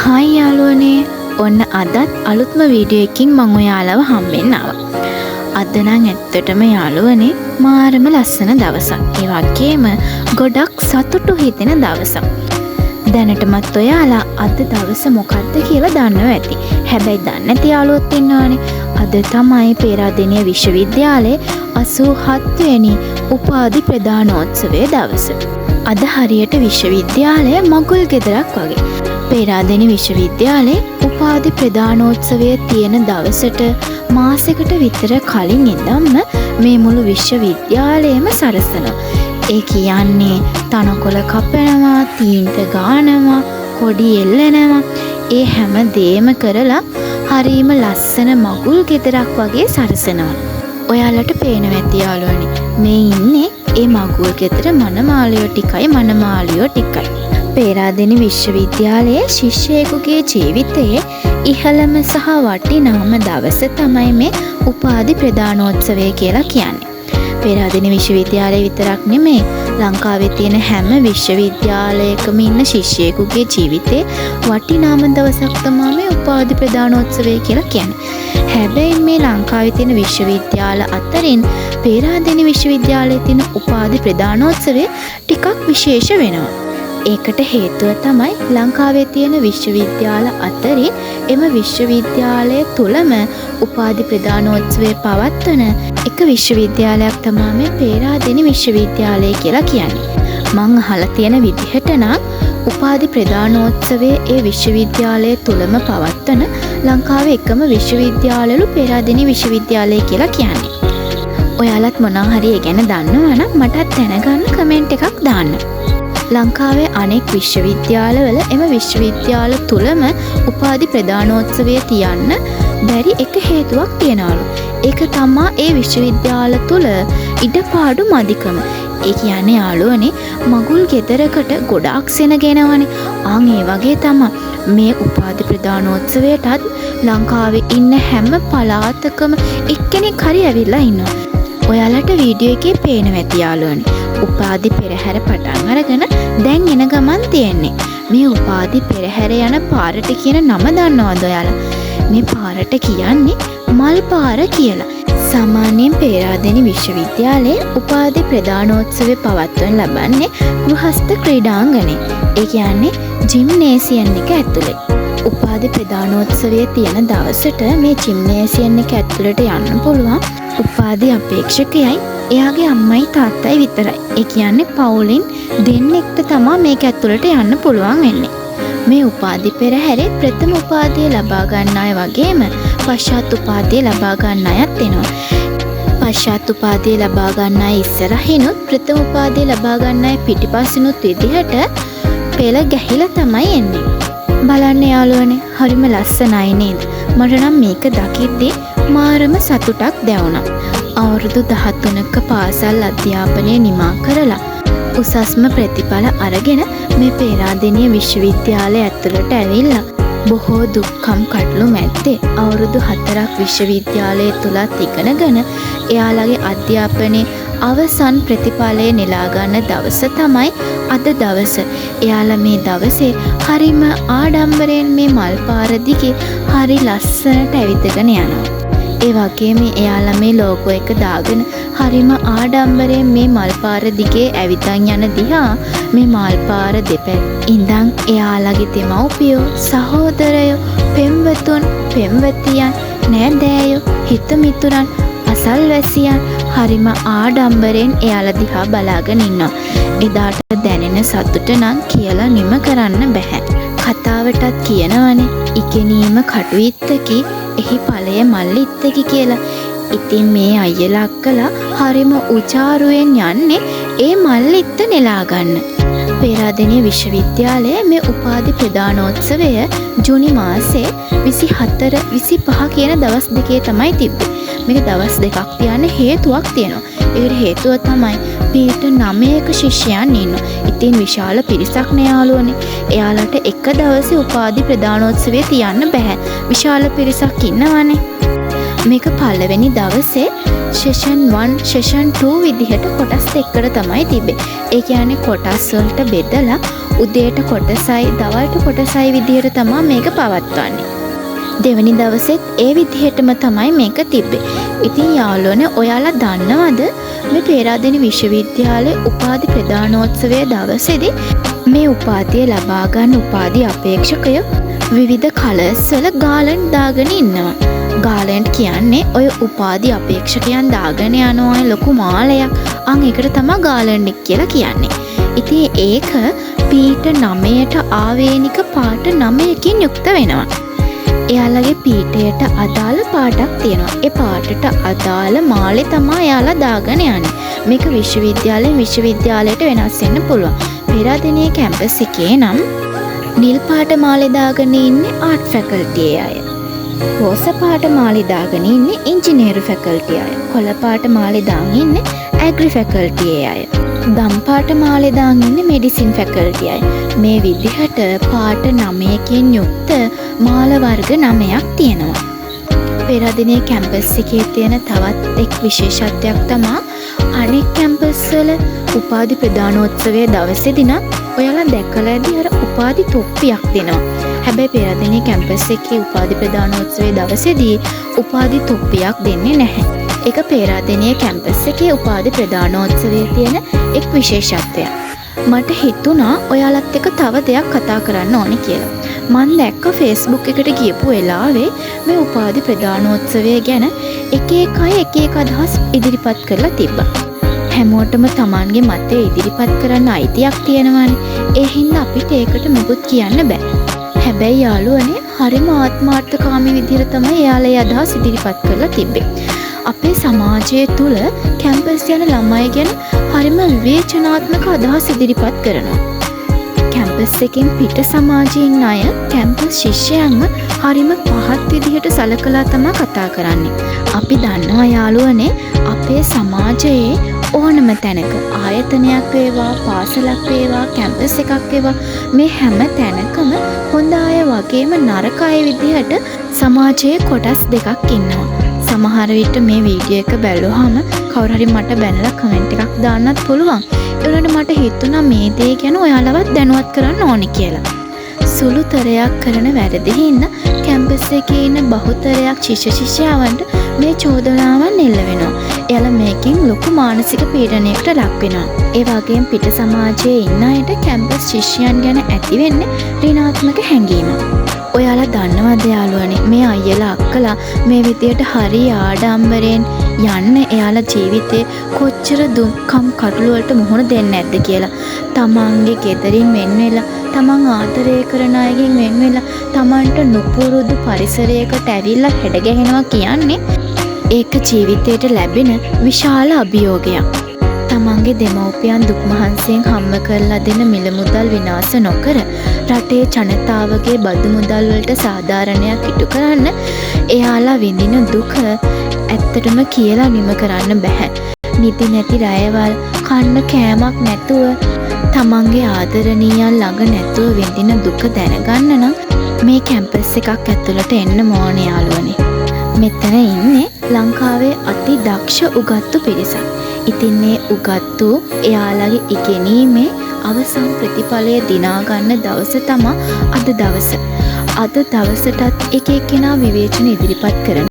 Hi යාළුවනේ, ඔන්න අදත් අලුත්ම වීඩියෝ එකකින් මම ඔයාලව හම්බෙන්න ආවා. අද නම් ඇත්තටම යාළුවනේ මාරම ලස්සන දවසක්. ඒ වගේම ගොඩක් සතුටු හිතෙන දවසක්. දැනටමත් ඔයාලා අද දවස මොකක්ද කියලා දන්නව ඇති. හැබැයි දන්නේ නැති යාළුවොත් ඉන්නවානේ. අද තමයි පේරාදෙණිය විශ්වවිද්‍යාලයේ 87 වෙනි උපාධි ප්‍රදානෝත්සවයේ දවස. අද හරියට විශ්වවිද්‍යාලය මගුල් ගෙදරක් වගේ. පේරාදෙණිය විශ්වවිද්‍යාලයේ උපාධි ප්‍රදානෝත්සවය තියෙන දවසට මාසෙකට විතර කලින් ඉඳන්ම මේ මුළු විශ්වවිද්‍යාලයම සරසනවා. ඒ කියන්නේ තනකොළ කපනවා, තීන්ත ගානවා, කොඩි එල්ලනවා. ඒ හැම දෙයක්ම කරලා හරීම ලස්සන මගුල් ගෙදරක් වගේ සරසනවා. ඔයාලට පේනවා ඇති යාළුවනේ. මේ ඉන්නේ ඒ මගුල් ගෙදර මනමාලියෝ ටිකයි. පේරාදෙණිය විශ්වවිද්‍යාලයේ ශිෂ්‍යයෙකුගේ ජීවිතයේ ඉහළම සහ වටිනාම දවස තමයි මේ උපාධි ප්‍රදානෝත්සවය කියලා කියන්නේ. පේරාදෙණිය විශ්වවිද්‍යාලය විතරක් නෙමෙයි, ලංකාවේ තියෙන හැම විශ්වවිද්‍යාලයකම ඉන්න ශිෂ්‍යයෙකුගේ ජීවිතේ වටිනාම දවසක් තමයි මේ උපාධි ප්‍රදානෝත්සවය කියලා කියන්නේ. හැබැයි මේ ලංකාවේ තියෙන විශ්වවිද්‍යාල අතරින් පේරාදෙණිය විශ්වවිද්‍යාලයේ තියෙන උපාධි ප්‍රදානෝත්සවය ටිකක් විශේෂ වෙනවා. ඒකට හේතුව තමයි ලංකාවේ තියෙන විශ්වවිද්‍යාල අතරින් එම විශ්වවිද්‍යාලය තුලම උපාධි ප්‍රදානෝත්සවය පවත්වන එක විශ්වවිද්‍යාලයක් තමයි මේ පේරාදෙණිය විශ්වවිද්‍යාලය කියලා කියන්නේ. මං අහලා තියෙන විදිහට නම් උපාධි ප්‍රදානෝත්සවය ඒ විශ්වවිද්‍යාලය තුලම පවත්වන ලංකාවේ එකම විශ්වවිද්‍යාලවල පේරාදෙණිය විශ්වවිද්‍යාලය කියලා කියන්නේ. ඔයාලත් මොනවා හරි ඒ ගැන දන්නවා නම් මටත් දැනගන්න කමෙන්ට් එකක් දාන්න. ලංකාවේ අනෙක් විශ්වවිද්‍යාලවල එම විශ්වවිද්‍යාල තුලම උපාධි ප්‍රදානෝත්සවය තියන්න බැරි එක හේතුවක් තියනවලු. ඒක තමයි ඒ විශ්වවිද්‍යාල තුල ඉඩපාඩු මදිකම. ඒ කියන්නේ යාළුවනේ මගුල් ගෙදරකට ගොඩාක් සෙන ගෙනවනේ. ඒ වගේ තමයි මේ උපාධි ප්‍රදානෝත්සවයටත් ලංකාවේ ඉන්න හැම පළාතකම එක්කෙනෙක් හරි ඇවිල්ලා ඉන්නවා. ඔයාලට වීඩියෝ එකේ පේනවා ඇති යාළුවනේ. උපාධි පෙරහැර පටන් අරගෙන දැන් එන ගමන් තියෙන්නේ. මේ උපාධි පෙරහැර යන පාරට කියන නම දන්නවද ඔයාලා? මේ පාරට කියන්නේ මල් පාර කියලා. සාමාන්‍යයෙන් පේරාදෙණිය විශ්වවිද්‍යාලයේ උපාධි ප්‍රදානෝත්සවය පවත්වන ලබන්නේ ගෘහස්ත ක්‍රීඩාංගණේ. ඒ කියන්නේ ජිම්නේසියම් එක ඇතුලේ. උපාධි ප්‍රදානෝත්සවය තියෙන දවසට මේ ජිම්නේසියම් එක ඇතුළට යන්න පුළුවන් උපාධි අපේක්ෂකයයි එයාගේ අම්මයි තාත්තයි විතරයි. ඒ කියන්නේ පවුලෙන් දෙන්නෙක්ට තමයි මේක ඇතුළට යන්න පුළුවන් වෙන්නේ. මේ උපාධි පෙරහැරේ ප්‍රථම උපාධිය ලබා ගන්න අය වගේම පශ්චාත් උපාධිය ලබා ගන්න අයත් එනවා. පශ්චාත් උපාධිය ලබා ගන්න අය ඉස්සරහිනුත් ප්‍රථම උපාධිය ලබා ගන්න අය පිටිපස්සිනුත් විදිහට පෙළ ගැහිලා තමයි එන්නේ. බලන්න යාළුවනේ, හරිම ලස්සනයි නේද? මට නම් මේක දකිද්දී මාරම සතුටක් දැනුණා. අවුරුදු 13ක පාසල් අධ්‍යාපනය නිමා කරලා උසස්ම ප්‍රතිඵල අරගෙන මේ පේරාදෙණිය විශ්වවිද්‍යාලය ඇතුළට ඇවිල්ලා බොහෝ දුක්ඛම් කටළු මැද්දේ අවුරුදු 4ක් විශ්වවිද්‍යාලය තුලත් ඉගෙනගෙන එයාලගේ අධ්‍යාපනයේ අවසන් ප්‍රතිඵලය නෙලා ගන්න දවස තමයි අද දවස. එයාලා මේ දවසේ හරිම ආඩම්බරයෙන් මේ මල් පාර දිගේ හරි ලස්සනට ඇවිදගෙන යනවා. ඒ වගේම එයාලා මේ ලෝගෝ එක දාගෙන හරිම ආඩම්බරයෙන් මේ මල් පාර දිගේ ඇවිදන් යන දිහා මේ මල් පාර දෙපැත්ත ඉඳන් එයාලගේ දෙමව්පියෝ, සහෝදරයෝ, පෙම්වතුන්, පෙම්වතියන්, නෑදෑයෝ, හිතමිතුරන්, අසල්වැසියන් හරිම ආඩම්බරයෙන් එයාලා දිහා බලාගෙන ඉන්නවා. එදාට දැනෙන සතුට නම් කියලා නිම කරන්න බෑ. කතාවටත් කියනවනේ ඉගෙනීම කටුවිත්තකි එහි ඵලය මල්ලිත්තකි කියලා. ඉතින් මේ අයියලා අක්කලා හරිම උචාරුවෙන් යන්නේ ඒ මල්ලිත්ත නෙලා ගන්න. පේරාදෙණිය විශ්වවිද්‍යාලයේ මේ උපාධි ප්‍රදානෝත්සවය ජූනි මාසේ 24 25 කියන දවස් දෙකේ තමයි තිබ්බේ. මේක දවස් දෙකක් තියන්න හේතුවක් තියෙනවා. ඒකට හේතුව තමයි පීඨ 9ක ශිෂ්‍යයන් ඉන්නවා. ඉතින් විශාල පිරිසක් නේ යාළුවනේ. එයාලට එක දවසේ උපාධි ප්‍රදානෝත්සවය තියන්න බෑ. විශාල පිරිසක් ඉන්නවනේ. මේක පළවෙනි දවසේ සෙෂන් 1 සෙෂන් 2 විදිහට කොටස් දෙකකට තමයි තිබ්බේ. ඒ කියන්නේ කොටස් වලට බෙදලා උදේට කොටසයි දවල්ට කොටසයි විදිහට තමයි මේක පවත්වන්නේ. දෙවෙනි දවසෙත් ඒ විදිහටම තමයි මේක තිබ්බේ. ඉතින් යාළුවනේ ඔයාලා දන්නවද මේ පේරාදෙණි විශ්වවිද්‍යාලයේ උපාධි ප්‍රදානෝත්සවයේ දවසේදී මේ උපාධිය ලබා ගන්න උපාධි අපේක්ෂකයෝ විවිධ කලර්ස් වල ගාලන්ට් දාගෙන ඉන්නවා. ගාලන්ට් කියන්නේ ඔය උපාධි අපේක්ෂකයන් දාගෙන යන ඔය ලොකු මාලයක්. අන් ඒකට තමයි ගාලන්ට් කියලා කියන්නේ. ඉතින් ඒක පීඨ 9ට ආවේනික පාට 9කින් යුක්ත වෙනවා. එයාලගේ පීඨයට අදාළ පාටක් තියෙනවා. ඒ පාටට අදාළ මාලේ තමයි එයාලා දාගෙන යන්නේ. මේක විශ්වවිද්‍යාලයෙන් විශ්වවිද්‍යාලයට වෙනස් වෙන්න පුළුවන්. පේරාදෙණියේ කැම්පස් එකේ නම් නිල් පාට මාලේ දාගෙන ඉන්නේ ආර්ට් ෆැකල්ටි අය. රෝස පාට මාලේ දාගෙන ඉන්නේ ඉංජිනේරු ෆැකල්ටි අය. කොළ පාට මාලේ දාගෙන ඉන්නේ ඇග්‍රි ෆැකල්ටි අය. දම් පාට මාලේ දාගෙන ඉන්නේ මෙඩිසින් ෆැකල්ටි අය. මේ විදිහට පාට 9කින් යුක්ත මාල වර්ග 9ක් තියෙනවා. පේරාදෙණියේ කැම්පස් එකේ තියෙන තවත් එක් විශේෂත්වයක් තමයි අනෙක් කැම්පස් වල උපාධි ප්‍රදානෝත්සවයේ දවසේදී නම් ඔයාලා දැකලා ඇති අර උපාධි තොප්පියක් දෙනවා. හැබැයි පේරාදෙණියේ කැම්පස් එකේ උපාධි ප්‍රදානෝත්සවයේ දවසේදී උපාධි තොප්පියක් දෙන්නේ නැහැ. ඒක පේරාදෙණියේ කැම්පස් එකේ උපාධි ප්‍රදානෝත්සවයේ තියෙන එක් විශේෂත්වයක්. මට හිතුණා ඔයාලත් එක්ක තව දෙයක් කතා කරන්න ඕනේ කියලා. මම දැක්ක Facebook එකට ගියපු වෙලාවේ මේ උපාධි ප්‍රදානෝත්සවය ගැන එක එක අය එක එක අදහස් ඉදිරිපත් කරලා තිබ්බා. හැමෝටම Tamanගේ මතය ඉදිරිපත් කරන්න අයිතියක් තියෙනවානේ. ඒ හින්දා අපිට ඒකට මොකුත් කියන්න බෑ. හැබැයි යාළුවනේ හරිම ආත්මාර්ථකාමී විදිහට තමයි එයාලා ඒ අදහස් ඉදිරිපත් කරලා තිබ්බේ. අපේ සමාජය තුළ කැම්පස් යන ළමයි ගැන හරිම විවේචනාත්මක අදහස් ඉදිරිපත් කරනවා. කැම්පස් එකෙන් පිට සමාජයේ ඉන්න අය කැම්පස් ශිෂ්‍යයන්ව හරිම පහත් විදිහට සලකලා තමයි කතා කරන්නේ. අපි දන්නවා යාළුවනේ අපේ සමාජයේ ඕනම තැනක ආයතනයක් වේවා පාසලක් වේවා කැම්පස් එකක් වේවා මේ හැම තැනකම හොඳ අය වගේම නරක අය විදිහට සමාජයේ කොටස් දෙකක් ඉන්නවා. සමහර විට මේ වීඩියෝ එක බැලුවාම කවුරු හරි මට බැනලා කමෙන්ට් එකක් දාන්නත් පුළුවන්. ඒ වුණාට මට හිතුණා මේ දේ ගැන ඔයාලවත් දැනුවත් කරන්න ඕනේ කියලා. සුළුතරයක් කරන වැරදි හින්දා කැම්පස් එකේ ඉන්න බහුතරයක් ශිෂ්‍යයන්ට මේ චෝදනාවන් එල්ල වෙනවා. එයාලා මේකෙන් ලොකු මානසික පීඩනයකට ලක් වෙනවා. ඒ වගේම පිට සමාජයේ ඉන්න අයට කැම්පස් ශිෂ්‍යයන් ගැන ඇති වෙන්නේ ඍණාත්මක හැඟීමක්. ඔයාලා දන්නවද යාළුවනේ මේ අයියලා අක්කලා මේ විදියට හරි ආඩම්බරෙන් යන්න එයාලා ජීවිතේ කොච්චර දුක්ඛම් කටළු වලට මුහුණ දෙන්නේ නැද්ද කියලා. තමන්ගේ ගෙදරින් වෙන් වෙලා තමන් ආදරය කරන අයගෙන් වෙන් වෙලා තමන්ට නුපුරුදු පරිසරයකට ඇවිල්ලා හැඩ ගැහෙනවා කියන්නේ ඒක ජීවිතයට ලැබෙන විශාල අභියෝගයක්. තමන්ගේ දෙමව්පියන් දුක් මහන්සියෙන් හම්බ කරලා දෙන මිල මුදල් විනාශ නොකර රටේ ජනතාවගේ බදු මුදල් වලට සාධාරණයක් ඉටු කරන්න එයාලා විඳින දුක ඇත්තටම කියලා නිම කරන්න බෑ. නිදි නැති රැයවල් කන්න කෑමක් නැතුව තමන්ගේ ආදරණීයන් ළඟ නැතුව විඳින දුක දැනගන්න නම් මේ කැම්පස් එකක් ඇතුළට එන්න ඕනේ යාළුවනේ. මෙතන ඉන්නේ ලංකාවේ අති දක්ෂ උගත්තු පිරිසක්. ඉතින් මේ උගත්තු එයාලගේ ඉගෙනීමේ අවසන් ප්‍රතිඵලය දිනා ගන්න දවස තමයි අද දවස. අද දවසටත් එක එක්කෙනා විවේචන ඉදිරිපත් කරන